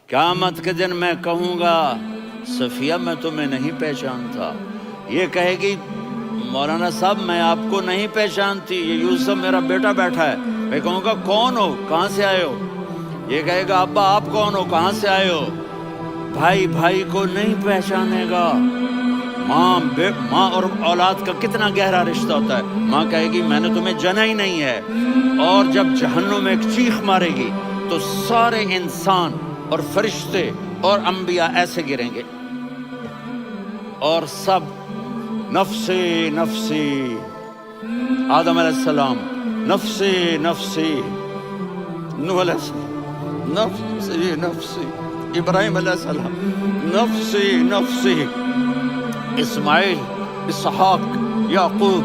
قیامت کے دن میں کہوں گا صفیہ میں تمہیں نہیں پہچانتا، یہ کہے گی مولانا صاحب میں آپ کو نہیں پہچانتی، یہ یوسف میرا بیٹا بیٹھا ہے۔ میں کہوں گا کون ہو، کہاں سے آئے ہو؟ یہ کہے گا ابا آپ کون ہو، کہاں سے آئے ہو؟ بھائی بھائی کو نہیں پہچانے گا۔ ماں اور اولاد کا کتنا گہرا رشتہ ہوتا ہے۔ ماں کہے گی میں نے تمہیں جنا ہی نہیں ہے، اور جب جہنم میں ایک چیخ مارے گی تو سارے انسان اور فرشتے اور انبیاء ایسے گریں گے اور سب نفسی نفسی، آدم علیہ السلام نفسی نفسی، نوح علیہ السلام نفسی نفسی، ابراہیم علیہ السلام نفسی نفسی، اسماعیل، اسحاق، یعقوب،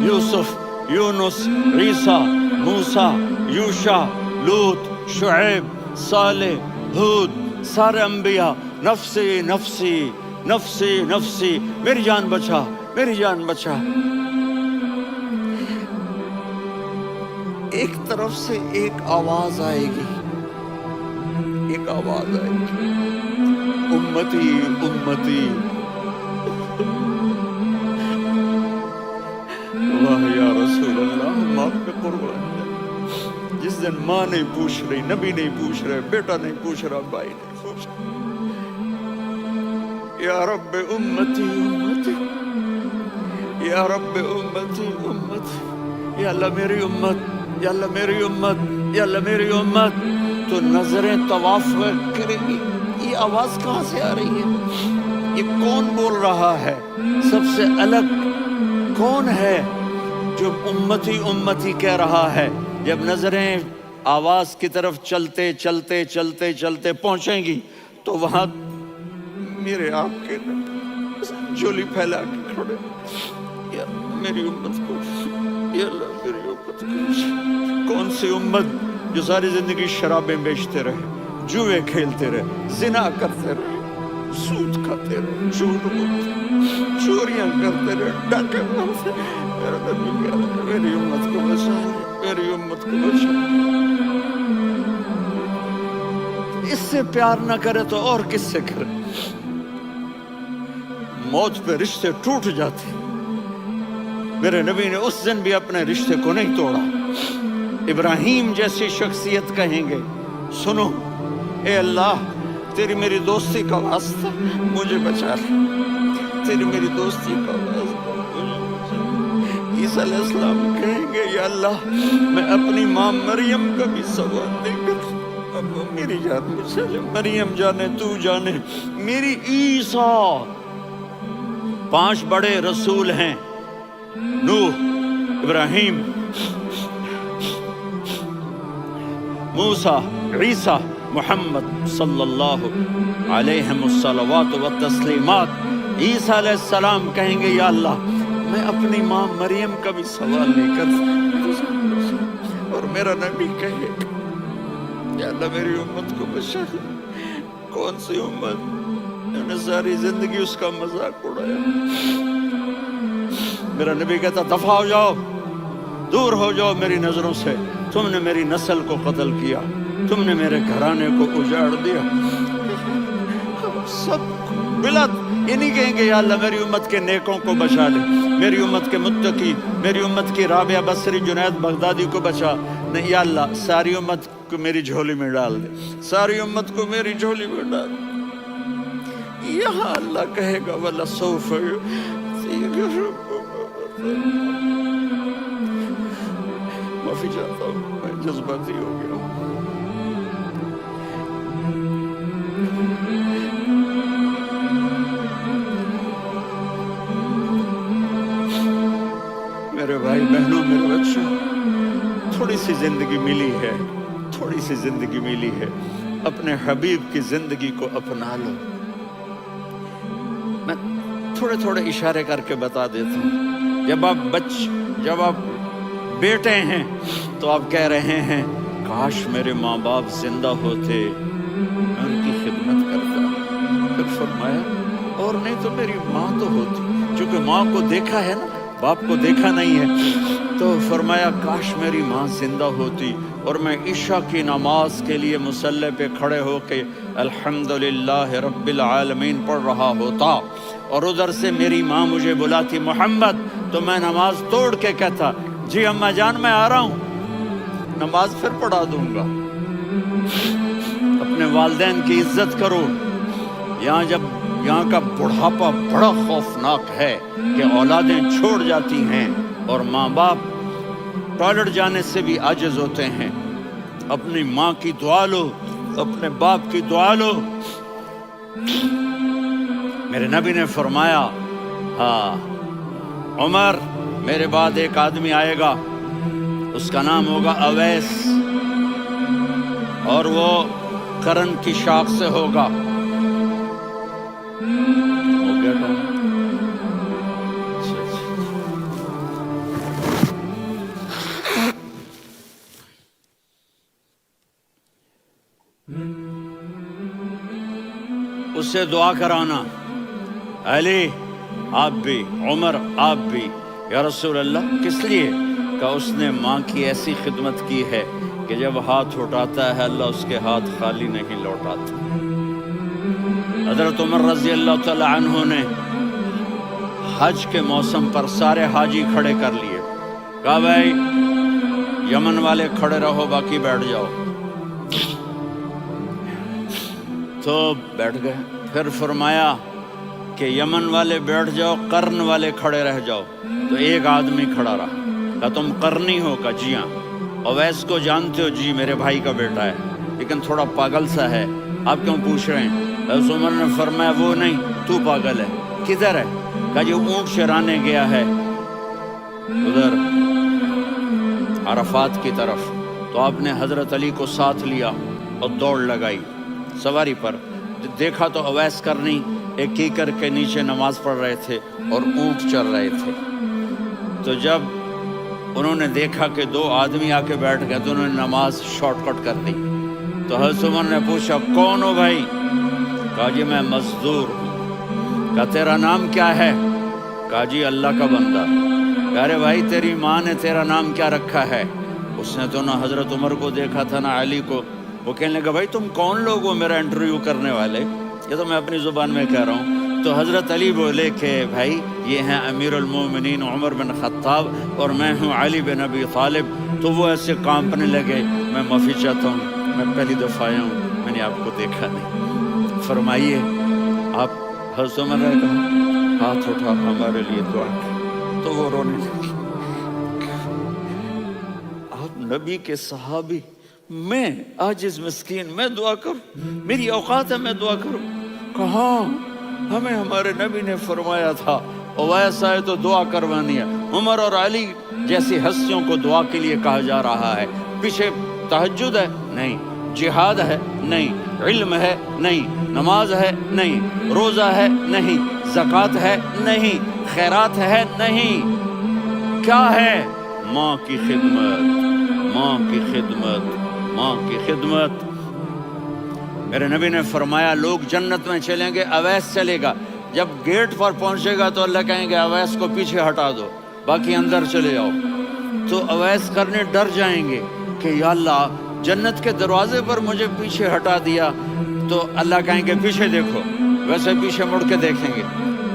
یوسف، یونس، عیسیٰ، موسیٰ، یوشع، لوط، شعیب، صالح، ہود، سارے انبیاء نفسی نفسی نفسی نفسی، میری جان بچا میری جان بچا۔ ایک طرف سے ایک آواز آئے گی، ایک آواز آئے گی، امتی امتی۔ واہ یا رسول اللہ، ہم آپ پہ قربان جائیں۔ جس دن ماں نہیں پوچھ رہی، نبی نہیں پوچھ رہے، بیٹا نہیں پوچھ رہا، بھائی نہیں پوچھ رہا، یا رب امتی امتی، یا رب امتی امتی، یا اللہ میری امت، یا اللہ میری امت، یا اللہ میری امت۔ تو نظریں طواف میں کریں گی، یہ آواز کہاں سے آ رہی ہے؟ یہ کون بول رہا ہے؟ سب سے الگ کون ہے جو امتی امتی کہہ رہا ہے؟ جب نظریں آواز کی طرف چلتے چلتے چلتے چلتے پہنچیں گی تو وہاں میرے آپ کے جولی پھیلا کے کھڑے، یا میری امت کو، یا اللہ میری امت کو۔ کون سی امت جو ساری زندگی شرابیں بیچتے رہے، جوئے کھیلتے رہے، زنا کرتے رہے، سود کھاتے رہے، جھوٹ بولتے رہے، چوریاں کرتے رہے، ڈاکے مارتے رہے۔ میرا نبی کہہ رہا ہے میری امت کو بچا، میری امت کو بچا۔ اس سے پیار نہ کرے تو اور کس سے کرے؟ موت پہ رشتے ٹوٹ جاتے، میرے نبی نے اس دن بھی اپنے رشتے کو نہیں توڑا۔ ابراہیم جیسی شخصیت کہیں گے سنو اے اللہ تیری میری دوستی کا واسطہ مجھے بچا لے، تیری میری دوستی کا واسطہ مجھے بچا لے۔ عیسیٰ علیہ السلام کہیں گے یا اللہ میں اپنی ماں مریم کا بھی سوال نہیں کرتا، اب میری جان بچا لے، مریم جانے تو جانے میری عیسیٰ۔ 5 بڑے رسول ہیں، نوح، ابراہیم، موسیٰ، عیسیٰ، محمد صلی اللہ علیہ الصلوات والتسلیمات۔ عیسیٰ علیہ السلام کہیں گے یا اللہ میں اپنی ماں مریم کا بھی سوال نہیں کرتا، اور میرا نبی کہے یا اللہ میری امت کو بچا دے۔ کون سی امت میں نے ساری زندگی اس کا مذاق اڑایا؟ میرا نبی کہتا دفع ہو جاؤ، دور ہو جاؤ میری نظروں سے، تم نے میری نسل کو قتل کیا، تم نے میرے گھرانے کو اجاڑ دیا۔ سب بلاد یہ نہیں کہیں گے یا اللہ میری امت کے نیکوں کو بچا لے، میری امت کے متقی، میری امت کی رابعہ بصری، جنید بغدادی کو بچا، نہیں یا اللہ ساری امت کو میری جھولی میں ڈال دے، ساری امت کو میری جھولی میں ڈال دے۔ یہاں اللہ کہے گا وَلَسَوْفَ معافی چاہتا ہوں میں جذباتی ہو گیا ہوں۔ میرے بھائی بہنوں، میرے بچوں، تھوڑی سی زندگی ملی ہے، تھوڑی سی زندگی ملی ہے، اپنے حبیب کی زندگی کو اپنا لو۔ میں تھوڑے تھوڑے اشارے کر کے بتا دیتا ہوں۔ جب آپ بیٹے ہیں تو آپ کہہ رہے ہیں کاش میرے ماں باپ زندہ ہوتے، میں ان کی خدمت کرتا۔ پھر فرمایا اور نہیں تو میری ماں تو ہوتی، چونکہ ماں کو دیکھا ہے نا، باپ کو دیکھا نہیں ہے، تو فرمایا کاش میری ماں زندہ ہوتی اور میں عشاء کی نماز کے لیے مصلی پہ کھڑے ہو کے الحمدللہ رب العالمین پڑھ رہا ہوتا اور ادھر سے میری ماں مجھے بلاتی محمد، تو میں نماز توڑ کے کہتا جی اماں جان میں آ رہا ہوں، نماز پھر پڑھا دوں گا۔ اپنے والدین کی عزت کرو۔ یہاں کا بڑھاپا بڑا خوفناک ہے کہ اولادیں چھوڑ جاتی ہیں اور ماں باپ ٹوائلٹ جانے سے بھی عاجز ہوتے ہیں۔ اپنی ماں کی دعا لو، اپنے باپ کی دعا لو۔ میرے نبی نے فرمایا ہاں عمر میرے بعد ایک آدمی آئے گا، اس کا نام ہوگا اویس، اور وہ قرن کی شاخ سے ہوگا۔ ہو گیا ٹائم؟ اس سے دعا کرانا، علی آپ بھی، عمر آپ بھی۔ یا رسول اللہ کس لیے؟ کہ اس نے ماں کی ایسی خدمت کی ہے کہ جب ہاتھ اٹھاتا ہے اللہ اس کے ہاتھ خالی نہیں لوٹاتا۔ حضرت عمر رضی اللہ تعالی عنہ نے حج کے موسم پر سارے حاجی کھڑے کر لیے، کہا بھائی یمن والے کھڑے رہو باقی بیٹھ جاؤ، تو بیٹھ گئے۔ پھر فرمایا کہ یمن والے بیٹھ جاؤ، قرن والے کھڑے رہ جاؤ، تو ایک آدمی کھڑا رہا۔ کہا تم قرنی ہو؟ کہا جی ہاں۔ اویس کو جانتے ہو؟ جی میرے بھائی کا بیٹا ہے لیکن تھوڑا پاگل سا ہے، آپ کیوں پوچھ رہے ہیں؟ حضرت عمر نے فرمایا وہ نہیں، تو پاگل ہے۔ کدھر ہے؟ کہا جی اونٹ چرانے گیا ہے ادھر عرفات کی طرف۔ تو آپ نے حضرت علی کو ساتھ لیا اور دوڑ لگائی سواری پر۔ دیکھا تو اویس کرنی ایک کیکر کے نیچے نماز پڑھ رہے تھے اور اونٹ چر رہے تھے۔ تو جب انہوں نے دیکھا کہ دو آدمی آ کے بیٹھ گئے تو انہوں نے نماز شارٹ کٹ کر دی۔ تو حضرت عمر نے پوچھا کون ہو بھائی؟ کہا جی میں مزدور ہوں۔ کہا تیرا نام کیا ہے؟ کہا جی اللہ کا بندہ۔ کہا رے بھائی تیری ماں نے تیرا نام کیا رکھا ہے؟ اس نے تو نہ حضرت عمر کو دیکھا تھا نہ علی کو۔ وہ کہنے لگا بھائی تم کون لوگ ہو میرا انٹرویو کرنے والے؟ یہ تو میں اپنی زبان میں کہہ رہا ہوں۔ تو حضرت علی بولے کہ بھائی یہ ہیں امیر المومنین عمر بن خطاب اور میں ہوں علی بن ابی طالب۔ تو وہ ایسے کانپنے لگے، میں معافی چاہتا ہوں، میں پہلی دفعہ آیا ہوں، میں نے آپ کو دیکھا نہیں، فرمائیے آپ۔ حضرت عمر نے کہا ہاتھ اٹھا ہمارے لیے دعا کر، تو وہ رونے لگے۔ آپ نبی کے صحابی، میں عاجز مسکین میں دعا کروں؟ میری اوقات ہے میں دعا کروں؟ کہاں؟ ہمیں ہمارے نبی نے فرمایا تھا اویس آئے تو دعا کروانی ہے۔ عمر اور علی جیسی ہستیوں کو دعا کے لیے کہا جا رہا ہے۔ پیچھے تہجد ہے؟ نہیں۔ جہاد ہے؟ نہیں۔ علم ہے؟ نہیں۔ نماز ہے؟ نہیں۔ روزہ ہے؟ نہیں۔ زکوٰۃ ہے؟ نہیں۔ خیرات ہے؟ نہیں۔ کیا ہے؟ ماں کی خدمت، ماں کی خدمت، ماں کی خدمت۔ میرے نبی نے فرمایا لوگ جنت میں چلیں گے، اویس چلے گا، جب گیٹ پر پہنچے گا تو اللہ کہیں گے اویس کو پیچھے ہٹا دو، باقی اندر چلے جاؤ۔ تو اویس کرنے ڈر جائیں گے کہ یا اللہ جنت کے دروازے پر مجھے پیچھے ہٹا دیا، تو اللہ کہیں گے پیچھے دیکھو، ویسے پیچھے مڑ کے دیکھیں گے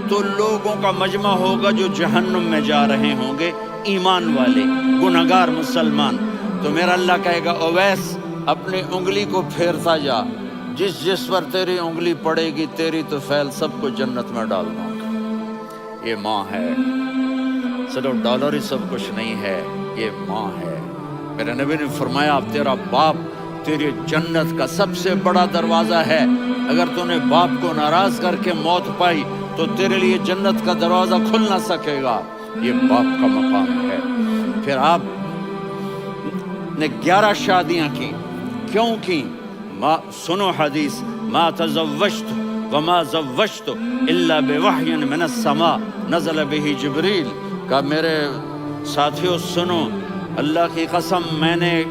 تو لوگوں کا مجمع ہوگا جو جہنم میں جا رہے ہوں گے، ایمان والے گنہگار مسلمان۔ تو میرا اللہ کہے گا اویس اپنی انگلی کو پھیرتا جا، جس پر تیری انگلی پڑے گی تیری تو فیل سب کو جنت میں ڈال دوں گا۔ یہ ماں ہے، صرف ڈالر ہی سب کچھ نہیں ہے، یہ ماں ہے۔ میرے نبی نے فرمایا اب تیرا باپ تیری جنت کا سب سے بڑا دروازہ ہے، اگر تو نے باپ کو ناراض کر کے موت پائی تو تیرے لیے جنت کا دروازہ کھل نہ سکے گا، یہ باپ کا مقام ہے۔ پھر آپ نے 11 شادیاں کی، کیوں کی؟ سنو حدیث، ما تزوجت وما زوجت الا بوحی من السماء نزل به جبریل۔ کہ میرے ساتھیوں سنو، اللہ کی قسم میں نے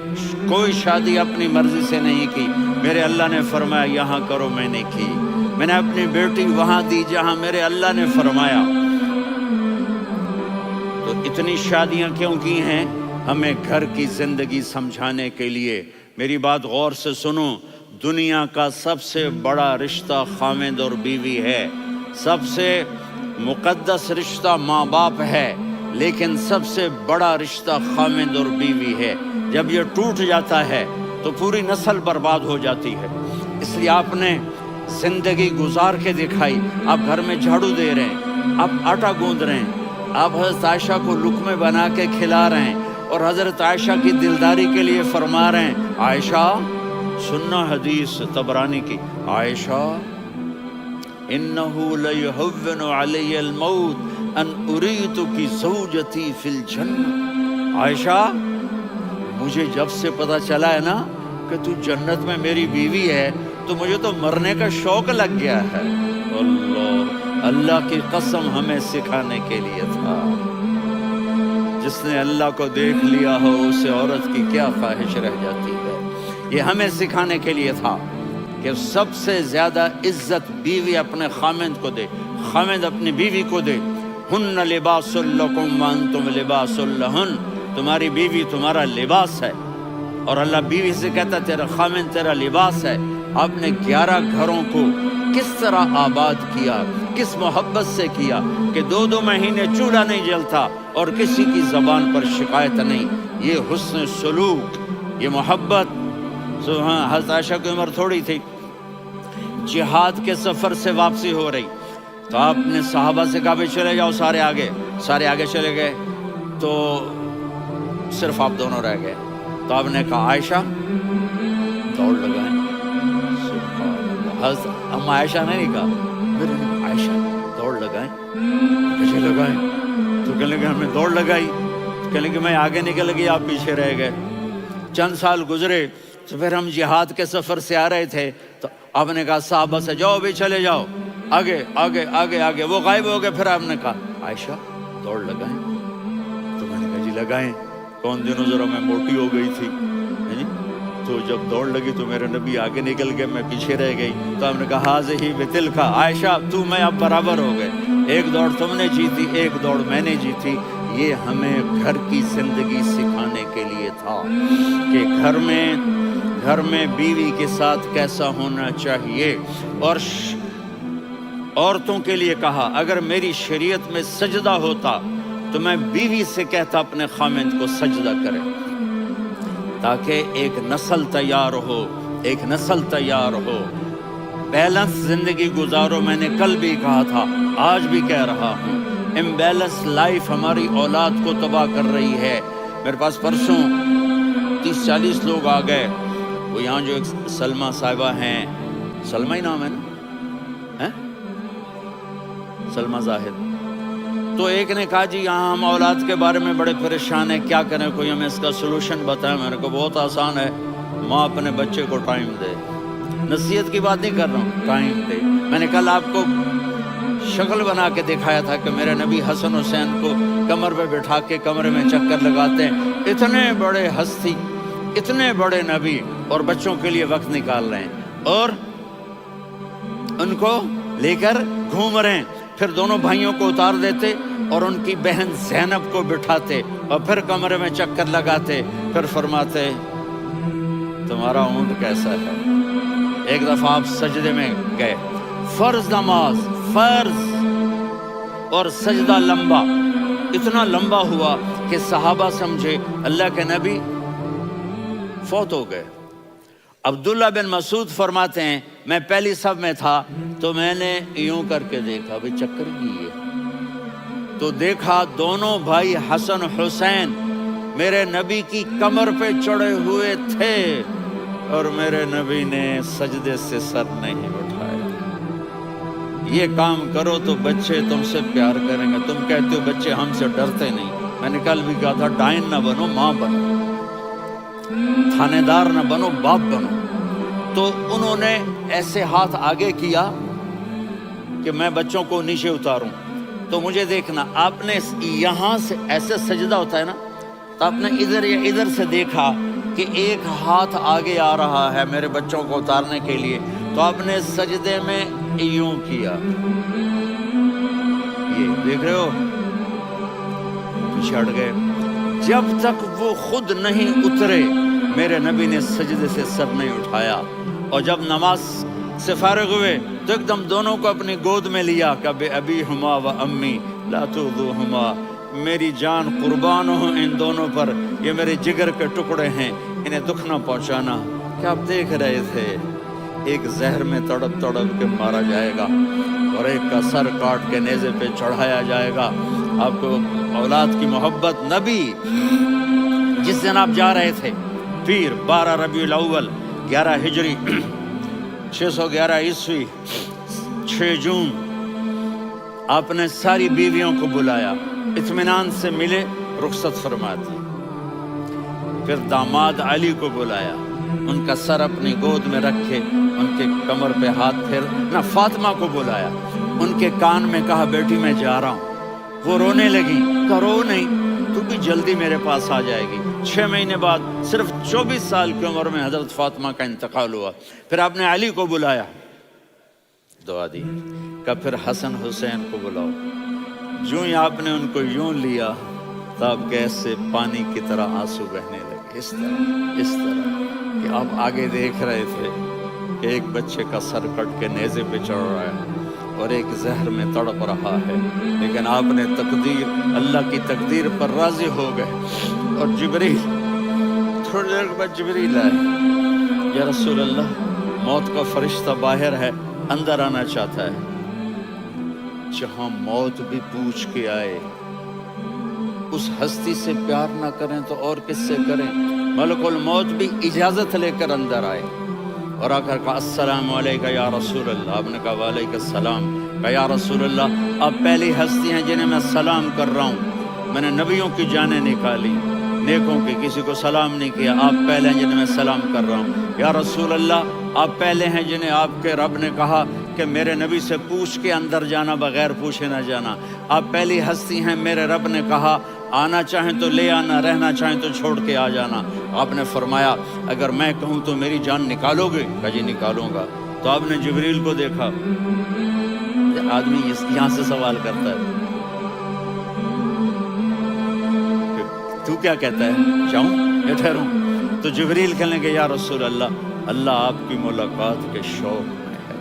کوئی شادی اپنی مرضی سے نہیں کی، میرے اللہ نے فرمایا یہاں کرو، میں نے کی۔ میں نے اپنی بیٹی وہاں دی جہاں میرے اللہ نے فرمایا۔ تو اتنی شادیاں کیوں کی ہیں؟ ہمیں گھر کی زندگی سمجھانے کے لیے میری بات غور سے سنو، دنیا کا سب سے بڑا رشتہ خاوند اور بیوی ہے، سب سے مقدس رشتہ ماں باپ ہے، لیکن سب سے بڑا رشتہ خاوند اور بیوی ہے۔ جب یہ ٹوٹ جاتا ہے تو پوری نسل برباد ہو جاتی ہے۔ اس لیے آپ نے زندگی گزار کے دکھائی، آپ گھر میں جھاڑو دے رہے ہیں، آپ آٹا گوندھ رہے ہیں، آپ حضرت عائشہ کو لقمے بنا کے کھلا رہے ہیں، اور حضرت عائشہ کی دلداری کے لیے فرما رہے ہیں، عائشہ سننا حدیث طبرانی کی، عائشہ انہو لیہون علی الموت ان اریتک زوجتی فی الجنہ۔ عائشہ مجھے جب سے پتا چلا ہے نا کہ تو جنت میں میری بیوی ہے تو مجھے تو مرنے کا شوق لگ گیا ہے۔ اللہ کی قسم ہمیں سکھانے کے لیے تھا۔ جس نے اللہ کو دیکھ لیا ہو اسے عورت کی کیا خواہش رہ جاتی ہے۔ یہ ہمیں سکھانے کے لیے تھا کہ سب سے زیادہ عزت بیوی اپنے خاوند کو دے، خاوند اپنی بیوی کو دے۔ ہن لباس لکم وانتم لباس لہن، تمہاری بیوی تمہارا لباس ہے، اور اللہ بیوی سے کہتا تیرا خاوند تیرا لباس ہے۔ آپ نے 11 گھروں کو کس طرح آباد کیا، کس محبت سے کیا کہ 2 مہینے چولہا نہیں جلتا اور کسی کی زبان پر شکایت نہیں۔ یہ حسن سلوک، یہ محبت۔ حضرت عائشہ کی عمر تھوڑی تھی، جہاد کے سفر سے واپسی ہو رہی تو آپ نے صحابہ سے کہا بھی چلے جاؤ سارے آگے چلے گئے، تو صرف آپ دونوں رہ گئے۔ تو آپ نے کہا عائشہ دوڑ لگائیں۔ حضرت اما عائشہ نے نہیں کہا، میرے نے عائشہ دوڑ لگائیں، کیسے لگائیں؟ تو کہنے لگے ہمیں دوڑ لگائی، کہنے لگے میں آگے نکل گئی آپ پیچھے رہ گئے۔ چند سال گزرے تو پھر ہم جہاد کے سفر سے آ رہے تھے تو آپ نے کہا صحابہ سے جاؤ بھی چلے جاؤ آگے آگے آگے آگے، وہ غائب ہو گئے۔ پھر آپ نے کہا عائشہ دوڑ لگائیں، تو میں نے کہا جی لگائیں۔ کون دنوں ذرا میں موٹی ہو گئی تھی، تو جب دوڑ لگی تو میرے نبی آگے نکل گئے، میں پیچھے رہ گئی۔ تو ہم نے کہا ہاذہ بتلک، عائشہ تو میں اب برابر ہو گئے، ایک دوڑ تم نے جیتی ایک دوڑ میں نے جیتی۔ یہ ہمیں گھر کی زندگی سکھانے کے لیے تھا کہ گھر میں بیوی کے ساتھ کیسا ہونا چاہیے۔ اور عورتوں کے لیے کہا اگر میری شریعت میں سجدہ ہوتا تو میں بیوی سے کہتا اپنے خاوند کو سجدہ کرے، تاکہ ایک نسل تیار ہو، بیلنس زندگی گزارو۔ میں نے کل بھی کہا تھا، آج بھی کہہ رہا ہوں، امبیلنس لائف ہماری اولاد کو تباہ کر رہی ہے۔ میرے پاس پرسوں 30-40 لوگ آ گئے، وہ یہاں جو ایک سلمہ صاحبہ ہیں، سلمہ ہی نام ہے نا، سلمہ زاہد، تو ایک نے کہا جی یہاں ہم اولاد کے بارے میں بڑے پریشان ہیں، کیا کریں، کوئی ہمیں اس کا سلوشن بتائیں۔ میرے کو بہت آسان ہے، ماں اپنے بچے کو ٹائم دے، نصیحت کی بات نہیں کر رہا ہوں، ٹائم دے۔ میں نے کل آپ کو شکل بنا کے دکھایا تھا کہ میرے نبی حسن حسین کو کمر پہ بٹھا کے کمرے میں چکر لگاتے ہیں، اتنے بڑے ہستی، اتنے بڑے نبی، اور بچوں کے لیے وقت نکال رہے ہیں اور ان کو لے کر گھوم رہے ہیں۔ پھر دونوں بھائیوں کو اتار دیتے اور ان کی بہن زینب کو بٹھاتے اور پھر کمرے میں چکر لگاتے، پھر فرماتے تمہارا اونٹ کیسا ہے۔ ایک دفعہ آپ سجدے میں گئے، فرض نماز، فرض، اور سجدہ لمبا، اتنا لمبا ہوا کہ صحابہ سمجھے اللہ کے نبی فوت ہو گئے۔ عبداللہ بن مسعود فرماتے ہیں میں پہلی صف میں تھا تو میں نے یوں کر کے دیکھا، بھئی چکر کی ہے، تو دیکھا دونوں بھائی حسن حسین میرے نبی کی کمر پہ چڑھے ہوئے تھے اور میرے نبی نے سجدے سے سر نہیں اٹھایا۔ یہ کام کرو تو بچے تم سے پیار کریں گے۔ تم کہتے ہو بچے ہم سے ڈرتے نہیں، میں نے کل بھی کہا تھا ڈائن نہ بنو، ماں بنو، تھانے دار نہ بنو، باپ بنو۔ تو انہوں نے ایسے ہاتھ آگے کیا کہ میں بچوں کو نیچے اتاروں، تو مجھے دیکھنا، آپ نے یہاں سے ایسے سجدہ ہوتا ہے نا، تو آپ نے ادھر یا ادھر سے دیکھا کہ ایک ہاتھ آگے آ رہا ہے میرے بچوں کو اتارنے کے لیے، تو آپ نے سجدے میں یوں کیا، یہ دیکھ رہے ہو، پیچھے ہٹ گئے۔ جب تک وہ خود نہیں اترے میرے نبی نے سجدے سے سر نہیں اٹھایا، اور جب نماز سے فارغ ہوئے تو ایک دم دونوں کو اپنی گود میں لیا کہ بے ابی ہما و امی لا تؤذوہما، میری جان قربان ہو ان دونوں پر، یہ میرے جگر کے ٹکڑے ہیں، انہیں دکھ نہ پہنچانا۔ کیا آپ دیکھ رہے تھے ایک زہر میں تڑپ تڑپ کے مارا جائے گا اور ایک کا سر کاٹ کے نیزے پہ چڑھایا جائے گا۔ آپ کو اولاد کی محبت، نبی جس دن آپ جا رہے تھے پیر 12 ربیع الاول 11 ہجری 611 عیسوی 6 جون، آپ نے ساری بیویوں کو بلایا، اطمینان سے ملے، رخصت فرما دی۔ پھر داماد علی کو بلایا، ان کا سر اپنی گود میں رکھے، ان کے کمر پہ ہاتھ پھیر نہ، فاطمہ کو بلایا، ان کے کان میں کہا بیٹی میں جا رہا ہوں۔ وہ رونے لگی، کہا رو نہیں، تو بھی جلدی میرے پاس آ جائے گی۔ 6 مہینے بعد صرف 24 سال کی عمر میں حضرت فاطمہ کا انتقال ہوا۔ پھر آپ نے علی کو بلایا، دعا دی، کہ پھر حسن حسین کو بلاؤ۔ جو ہی آپ نے ان کو یوں لیا تو آپ کیسے پانی کی طرح آنسو بہنے لگے، اس طرح کہ آپ آگے دیکھ رہے تھے کہ ایک بچے کا سر کٹ کے نیزے پہ چڑھ رہا ہے اور ایک زہر میں تڑپ رہا ہے، لیکن آپ نے تقدیر، اللہ کی تقدیر پر راضی ہو گئے۔ اور جبریل تھوڑی دیر بعد جبریل آئے، یا رسول اللہ موت کا فرشتہ باہر ہے، اندر آنا چاہتا ہے۔ جہاں موت بھی پوچھ کے آئے، اس ہستی سے پیار نہ کریں تو اور کس سے کریں؟ ملک الموت بھی اجازت لے کر اندر آئے اور آ کر کہا السلام علیکہ یا رسول اللہ۔ آپ نے کہا وعلیکم السلام۔ کہا یا رسول اللہ آپ پہلی ہستی ہیں جنہیں میں سلام کر رہا ہوں، میں نے نبیوں کی جانیں نکالی، نیکوں کی، کسی کو سلام نہیں کیا، آپ پہلے ہیں جنہیں میں سلام کر رہا ہوں۔ یا رسول اللہ آپ پہلے ہیں جنہیں آپ کے رب نے کہا کہ میرے نبی سے پوچھ کے اندر جانا، بغیر پوچھے نہ جانا۔ آپ پہلی ہستی ہیں، میرے رب نے کہا آنا چاہیں تو لے آنا، رہنا چاہیں تو چھوڑ کے آ جانا۔ آپ نے فرمایا اگر میں کہوں تو میری جان نکالو گے؟ کہا جی نکالوں گا۔ تو آپ نے جبریل کو دیکھا، آدمی یہاں سے سوال کرتا ہے تو کیا کہتا ہے، جاؤں یا ٹھہروں؟ تو جبریل کہنے لگے یا رسول اللہ، اللہ آپ کی ملاقات کے شوق میں ہے۔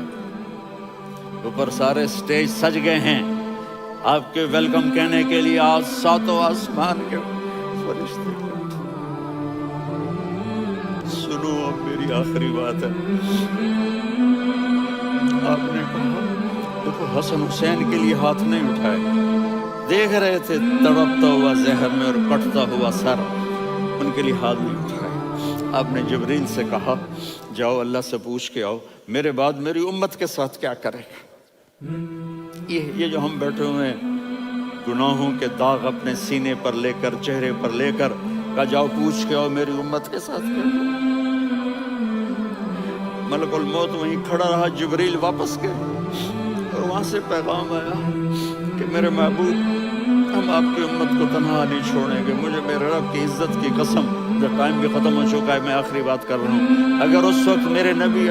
اوپر سارے سٹیج سج گئے ہیں آپ کے ویلکم کہنے کے لیے، آج 7 آسمان کے فرشتے۔ سنو اب میری آخری بات ہے۔ آپ نے کہا دیکھو حسن حسین کے لیے ہاتھ نہیں اٹھائے، دیکھ رہے تھے تڑپتا ہوا زہر میں اور کٹتا ہوا سر، ان کے لیے ہاتھ نہیں اٹھائے۔ آپ نے جبریل سے کہا جاؤ اللہ سے پوچھ کے آؤ میرے بعد میری امت کے ساتھ کیا کرے گا۔ یہ جو ہم بیٹھے ہوئے ہیں گناہوں کے داغ اپنے سینے پر لے کر، چہرے پر لے کر، کہا جاؤ پوچھ کے آؤ میری امت کے ساتھ کیا کرے۔ ملک الموت وہیں کھڑا رہا، جبریل واپس گئے اور وہاں سے پیغام آیا کہ میرے محبوب ہم آپ کی امت کو تنہا نہیں چھوڑیں گے۔ مجھے میرے رب کی عزت کی قسم، جب ٹائم بھی ختم ہو چکا ہے، میں آخری بات کر رہا ہوں، اگر اس وقت میرے نبی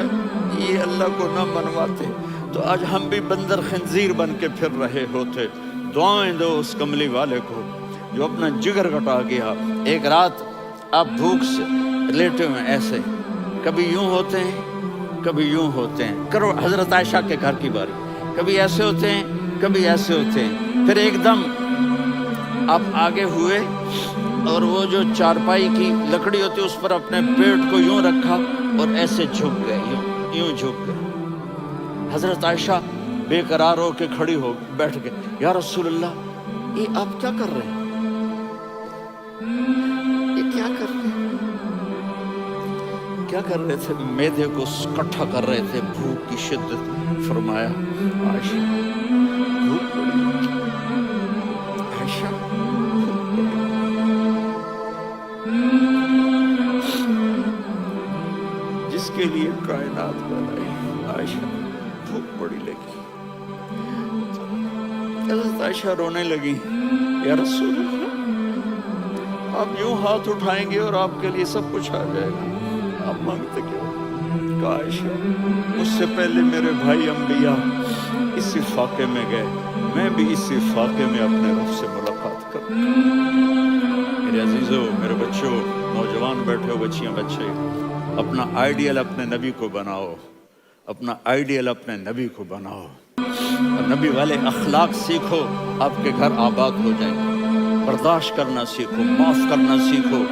یہ اللہ کو نہ منواتے تو آج ہم بھی بندر خنزیر بن کے پھر رہے ہوتے۔ دعائیں دو اس کملی والے کو جو اپنا جگر کٹا گیا۔ ایک رات آپ بھوک سے لیٹے ہوئے ایسے، کبھی یوں ہوتے ہیں کبھی یوں ہوتے ہیں، کرو حضرت عائشہ کے گھر کی باری، کبھی ایسے ہوتے ہیں کبھی ایسے ہوتے ہیں۔ پھر ایک دم آپ آگے ہوئے اور وہ جو چارپائی کی لکڑی ہوتی اس پر اپنے پیٹ کو یوں رکھا اور ایسے جھک گئے، یوں جھک گئے۔ حضرت عائشہ بے قرار ہو کے کھڑی ہو بیٹھ گئے، یا رسول اللہ یہ آپ کیا کر رہے ہیں، یہ کیا کر رہے ہیں؟ کیا کر رہے تھے؟ معدے کو اکٹھا کر رہے تھے، بھوک کی شدت۔ فرمایا عائشہ بھوک پڑی، عائشہ بھوک پڑی۔ جس کے لیے کائنات بنائی، عائشہ بھوک پڑی لگی۔ حضرت عائشہ رونے لگی، یا رسول اللہ آپ یوں ہاتھ اٹھائیں گے اور آپ کے لیے سب کچھ آ جائے گا، آپ مانگتے کیوں؟ کہا عائشہ مجھ سے پہلے میرے بھائی انبیاء اسی فاقے میں گئے، میں بھی اسی فاقے میں اپنے رب سے ملاقات کروں۔ میرے عزیزوں، میرے بچوں، نوجوان بیٹھے ہو، بچیاں بچے، اپنا آئیڈیل اپنے نبی کو بناؤ، اپنا آئیڈیل اپنے نبی کو بناؤ، اور نبی والے اخلاق سیکھو، آپ کے گھر آباد ہو جائیں گے۔ برداشت کرنا سیکھو، معاف کرنا سیکھو،